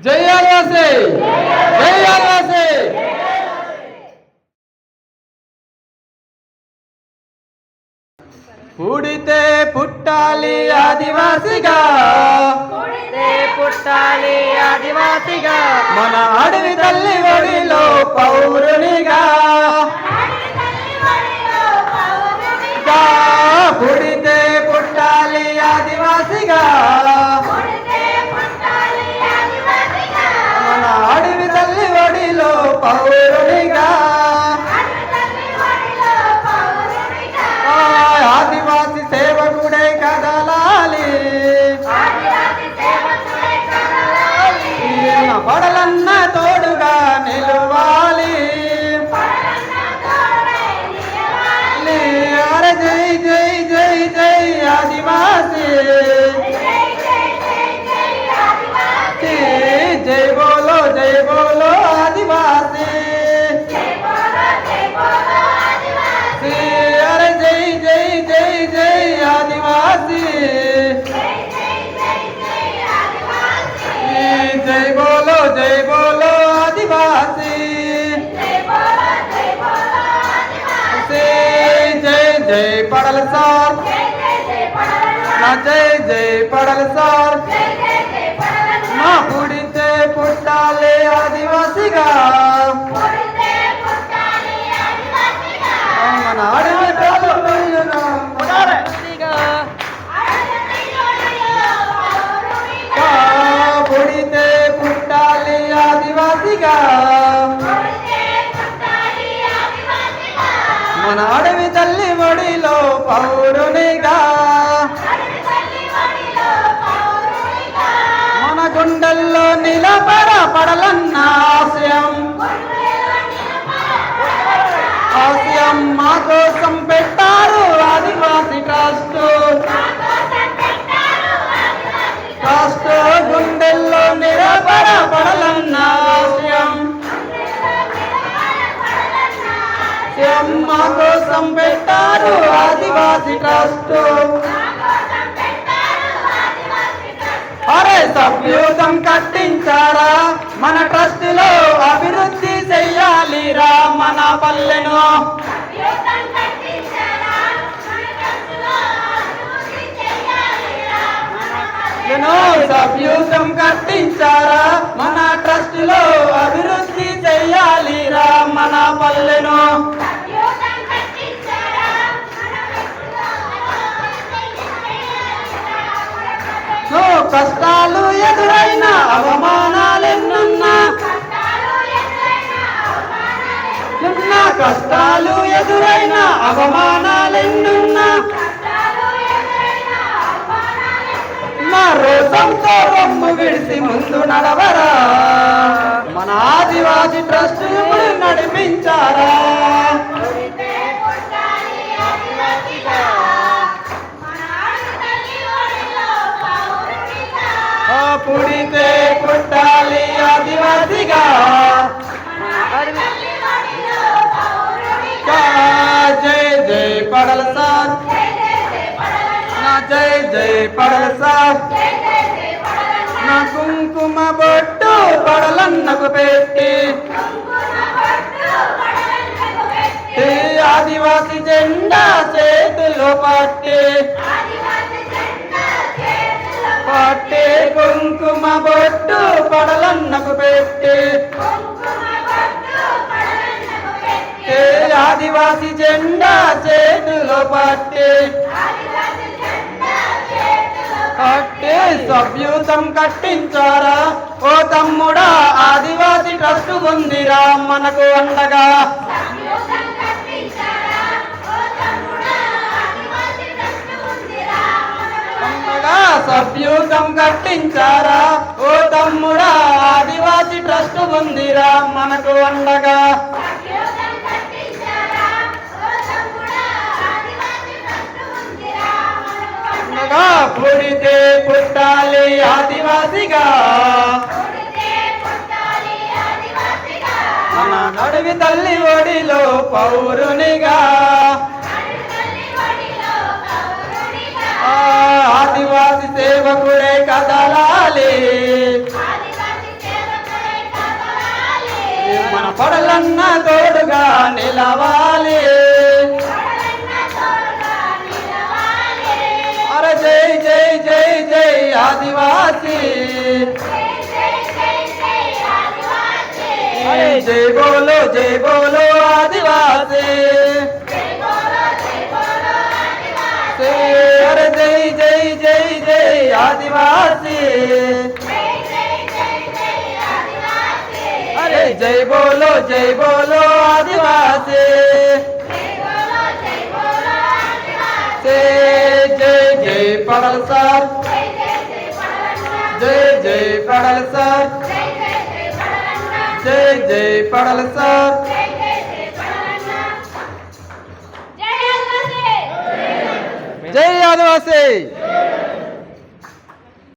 జై ఆదివాసీ, జై ఆదివాసీ. పుడితే పుట్టాలి ఆదివాసిగా, పుడితే పుట్టాలి ఆదివాసిగా, మన అడవి తల్లి ఒడిలో పౌరునిగా. పుడితే పుట్టాలి ఆదివాసిగా, మన అడవి తల్లి ఒడిలో పౌరునిగా. ఆదివాసి సేవకుడే కదలాలి, పడలన్న తోడుగా నిలవాలి. అరే జై జై జై జై ఆదివాసీ, జై బోలో ఆదివాసీ. అరే జై జై జై జై ఆదివాసీ, జై బోలో ఆదివాసీ. జై జై పడల సార్, నా జై జై పడల సార్. నా పుడితే పుట్టాలి ఆదివాసిగా, మన అడవి తల్లిగా. పుడితే పుట్టాలి ఆదివాసిగా, మన అడవి తల్లి ఒడిలో పౌరునిగా. మన గుండెల్లో నిలబడపడలన్న ఆశయం, ఆశయం మా కోసం పెట్టారు ఆదివాసి ట్రస్ట్. ట్రస్ట్ గుండెల్లో నిలబడపడలన్న ఆశయం, మా కోసం పెట్టారు ఆదివాసి ట్రస్ట్. అరే సభ్యూతం కట్టించారా, మన ట్రస్ట్ లో అభివృద్ధి చెయ్యాలిరా మన పల్లెను. సభ్యూతం కట్టించారా, మన ట్రస్ట్ లో అభివృద్ధి చెయ్యాలిరా మన పల్లెను. కష్టాలు ఎదురైనా అవమానాలెన్నున్నా, కష్టాలు ఎదురైనా అవమానాలెన్నున్నా, నా రోసంతో రొమ్ము విడిసి ముందు నడవరా, మన ఆదివాసి ట్రస్ట్ నడిపించారా. పుడితే పుట్టాలి ఆదివాసిగా, జై జై పడల సార్, నా జై జై పడల సార్. నా కుంకుమ బొట్టు పడలన్నకు పెట్టి, ఆదివాసి జెండా చేతుల్లో పట్టి, కుంకుమ బొట్టు పడలన్నకు పెట్టి, ఆదివాసి జెండా చేతులో పట్టి, సభ్యూతం కట్టించారా ఓ తమ్ముడా, ఆదివాసి ట్రస్ట్ ఉందిరా మనకు అండగా. సభ్యూతం కట్టించారా ఓ తమ్ముడా, ఆదివాసి ట్రస్ట్ ఉందిరా మనకు అండగా. పుడితే పుట్టాలి ఆదివాసిగా, మన అడవి తల్లి ఒడిలో పౌరునిగా. ఆదివాసి సేవకుడే కదలాలి, పడలన్న తోడుగా నిలవాలి అరే జై జై జై జై ఆదివాసీ అరే జై బోలో ఆదివాసీ అరే జై జై జై జై ఆదివాసీ अरे जय बोलो आदिवासी से जय जय पड़ल सर जय जय पड़ल सर जय जय पड़ल सर जय आदिवासी